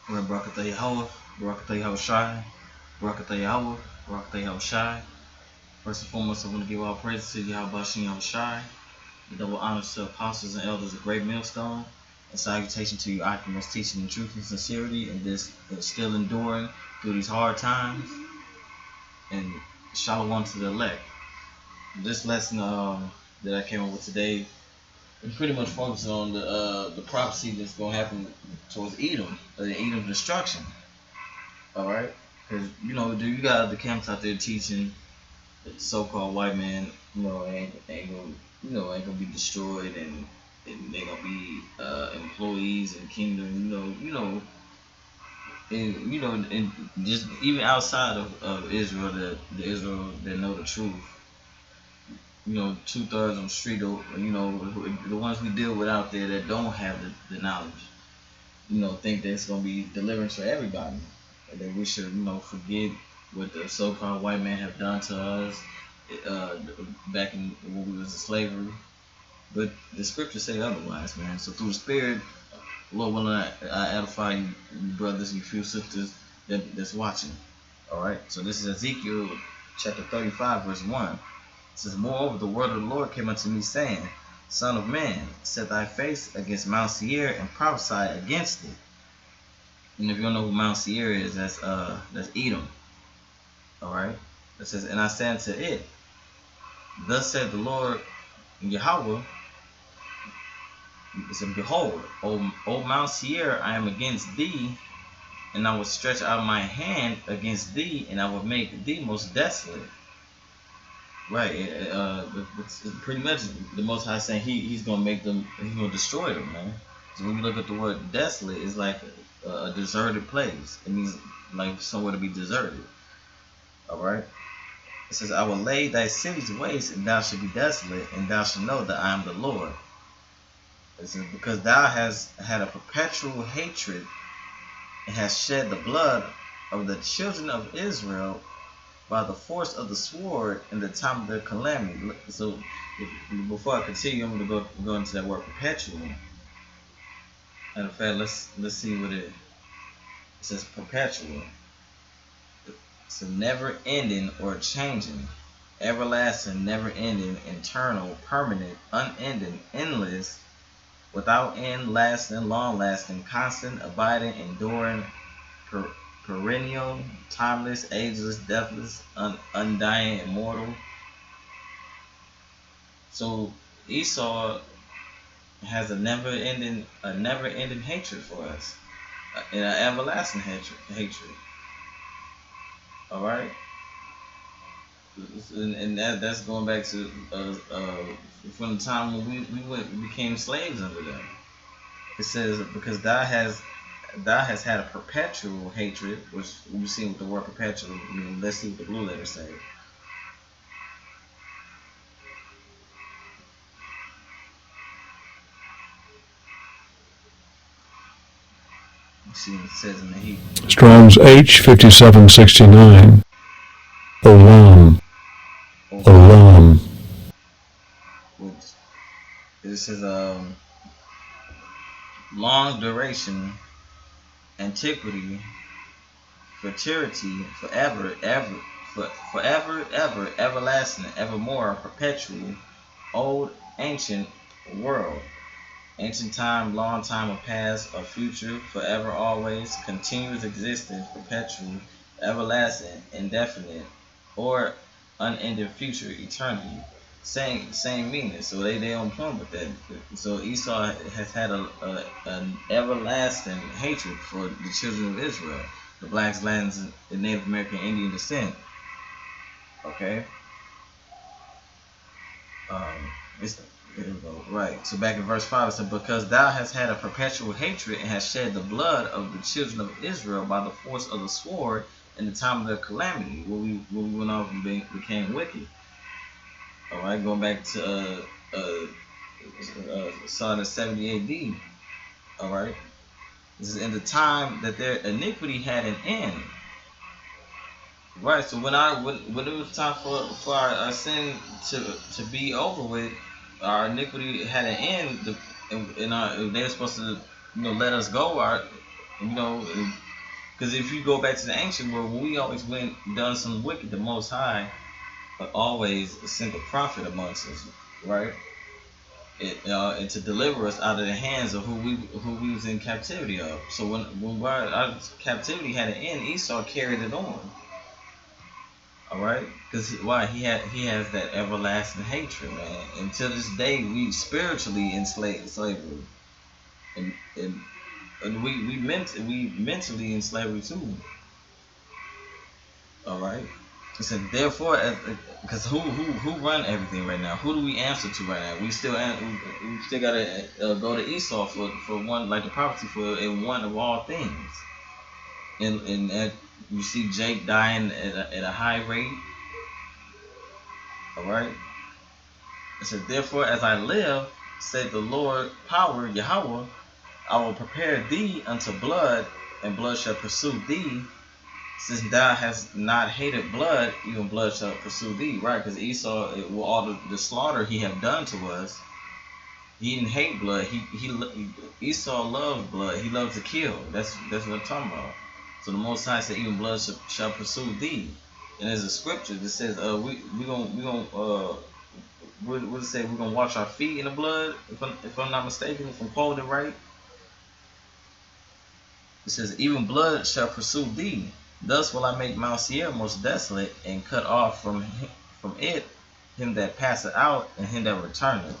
We're Barakatah Yahweh, Barakatah Yahweh Shai, Barakatah Yahweh, Barakatah Yahweh Shai. First and foremost, I want to give all praise to Yahweh Bashin Yahweh Shai. The double honors to apostles and elders of Great Millstone. And salutation to you, Achaemen's teaching in truth and sincerity, and this is still enduring through these hard times. And shalom to the elect. This lesson that I came up with today is pretty much focusing on the prophecy that's going to happen towards Edom, the Edom destruction. All right, because you got other camps out there teaching that so-called white man, ain't gonna, ain't gonna be destroyed, and they gonna be employees in the kingdom, and just even outside of Israel, the Israel that know the truth, 2/3 on the street, the ones we deal with out there that don't have the knowledge, think that it's gonna be deliverance for everybody, and that we should, forget what the so-called white man have done to us back in when we was in slavery. But the scriptures say otherwise, man. So through the Spirit, Lord willing, I edify you brothers, you few sisters that's watching. All right. So this is Ezekiel chapter 35, verse 1. It says, "Moreover, the word of the Lord came unto me, saying, Son of man, set thy face against Mount Seir and prophesy against it." And if you don't know who Mount Seir is, that's Edom. All right. It says, "And I said unto it, Thus said the Lord Yahweh, it said, Behold, O Mount Seir, I am against thee, and I will stretch out my hand against thee, and I will make thee most desolate." Right. It's pretty much the Most High saying he's gonna make them, he's gonna destroy them, man. So when you look at the word desolate, it's like a deserted place. It means like somewhere to be deserted. All right. It says, "I will lay thy cities waste, and thou shalt be desolate, and thou shalt know that I am the Lord." It says, "Because thou hast had a perpetual hatred, and hast shed the blood of the children of Israel by the force of the sword in the time of their calamity." So, before I continue, I'm going to go into that word perpetual. Matter of fact, let's see what it says. Perpetual. It's a never ending or changing, everlasting, never ending, internal, permanent, unending, endless, without end, lasting, long lasting, constant, abiding, enduring, perennial, timeless, ageless, deathless, undying, immortal. So Esau has a never ending hatred for us, and an everlasting hatred. All right. And that's going back to from the time when we became slaves under them. It says, "Because thou has had a perpetual hatred," which we see with the word perpetual. I mean, let's see what the blue letters say. Let's see what it says in the Hebrew. Strong's H5769. Olam. Olam. Which it says long duration, antiquity, futurity, forever, ever, everlasting, evermore, perpetual, old, ancient, world, ancient time, long time of past, or future, forever, always, continuous existence, perpetual, everlasting, indefinite, or unending future, eternity. Same meaning. So they on point with that. So Esau has had an everlasting hatred for the children of Israel, the blacks, lands, and Native American Indian descent. Okay. Here we go. Right. So back in verse 5, it said, "Because thou hast had a perpetual hatred, and hast shed the blood of the children of Israel by the force of the sword in the time of their calamity," when we went off and became wicked. All right, going back to Psalm 70 AD. All right, this is in the time that their iniquity had an end. Right. So when it was time for our sin to be over with, our iniquity had an end, and they were supposed to let us go. You know, because if you go back to the ancient world, when we always went done some wicked, the Most High always sent a prophet amongst us, right? And to deliver us out of the hands of who we was in captivity of. So when our captivity had an end, Esau carried it on. All right, because why he has that everlasting hatred, man. And to this day, we spiritually enslaved slavery, and we mentally in slavery too. All right. It said therefore, because who run everything right now? Who do we answer to right now? We still gotta go to Esau for one, like the prophecy for in one of all things. And you see Jake dying at a high rate. All right. It said therefore, as I live, said the Lord power Yahweh, I will prepare thee unto blood, and blood shall pursue thee. Since thou hast not hated blood, even blood shall pursue thee. Right? Because Esau, with all the slaughter he have done to us, he didn't hate blood. Esau loves blood. He loves to kill. That's what I'm talking about. So the Most High said, even blood shall pursue thee. And there's a scripture that says, we gonna what does it say? We're gonna wash our feet in the blood. If I'm not mistaken, if I'm quoting it right, it says, even blood shall pursue thee. Thus will I make Mount Seir most desolate, and cut off from it him that passeth out, and him that returneth.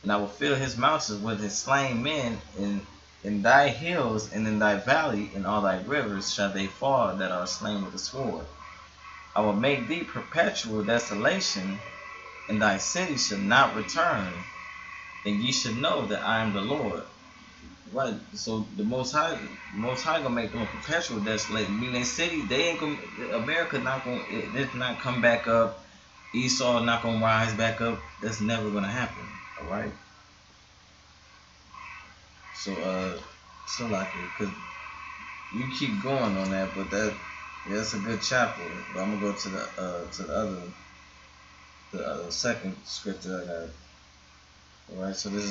And I will fill his mountains with his slain men, and in thy hills and in thy valley, in all thy rivers shall they fall that are slain with the sword. I will make thee perpetual desolation, and thy city shall not return, and ye should know that I am the Lord. Right, so the Most High gonna make them perpetual desolate. Meaning, they city, they ain't gonna. America not gonna. It's not come back up. Esau not gonna rise back up. That's never gonna happen. All right. So like it, cause you keep going on that, but that's a good chapter. But I'm gonna go to the second scripture I got. All right, so this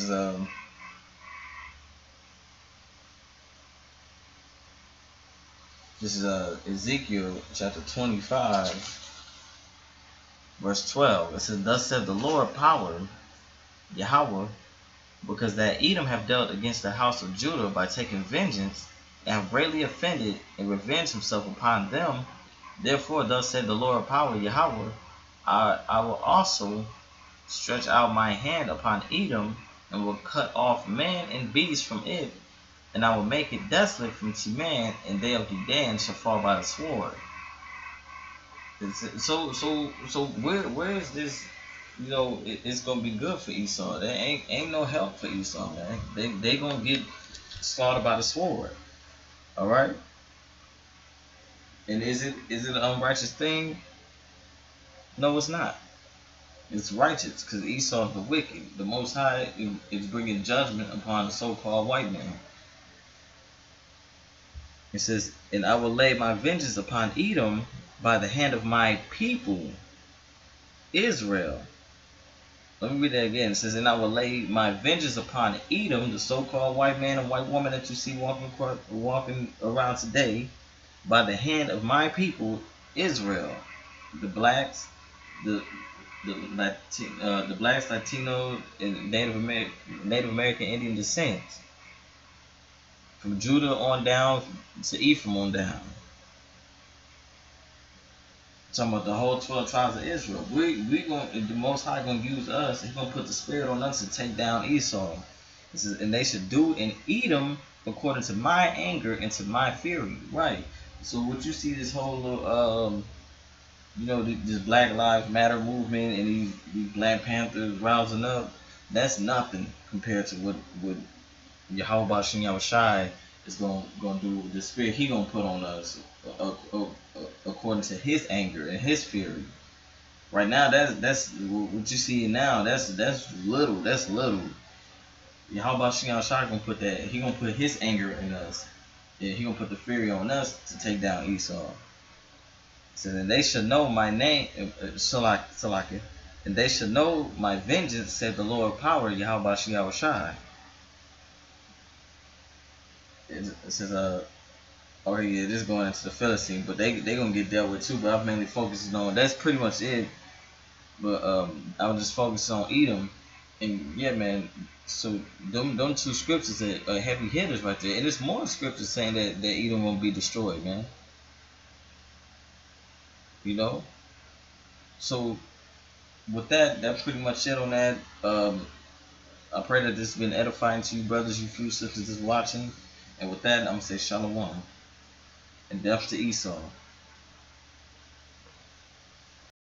is Ezekiel chapter 25, verse 12. It says, thus said the Lord power, Yahweh, because that Edom have dealt against the house of Judah by taking vengeance, and have greatly offended, and revenged himself upon them. Therefore, thus said the Lord power, Yahweh, I will also stretch out my hand upon Edom, and will cut off man and beast from it, and I will make it desolate from Teman, and they of Dedan shall fall by the sword. So where is this? You know, it's gonna be good for Esau. There ain't no help for Esau, man. They gonna get slaughtered by the sword. All right. And is it an unrighteous thing? No, it's not. It's righteous, because Esau is the wicked. The Most High is bringing judgment upon the so-called white man. It says, and I will lay my vengeance upon Edom by the hand of my people, Israel. Let me read that again. It says, and I will lay my vengeance upon Edom, the so-called white man and white woman that you see walking around today, by the hand of my people, Israel. The blacks, the blacks, Latino, and Native American Indian descent. From Judah on down to Ephraim on down. Talking about the whole 12 tribes of Israel. We going the Most High gonna use us. He's gonna put the spirit on us to take down Esau. This is, and they should do in Edom according to my anger and to my fury. Right. So what you see, this whole little this Black Lives Matter movement and these Black Panthers rousing up, that's nothing compared to what Yahweh Shem Yahushai is gonna do with the spirit he gonna put on us according to his anger and his fury. Right now, that's what you see now. That's little. That's little. Yahweh Shem Yahushai gonna put that. He gonna put his anger in us. Yeah, he gonna put the fury on us to take down Esau. So then they should know my name, Salaki, and they should know my vengeance, said the Lord power, Yahweh Shem Yahushai. it says oh yeah, this going into the Philistine, but they gonna get dealt with too. But I'm mainly focusing on that's pretty much it. But I was just focusing on Edom, and yeah, man. So them two scriptures are heavy hitters right there, and there's more scriptures saying that Edom won't be destroyed, man. You know. So with that, that's pretty much it on that. I pray that this has been edifying to you, brothers, you few sisters just watching. And with that, I'm gonna say shalom and death to Esau.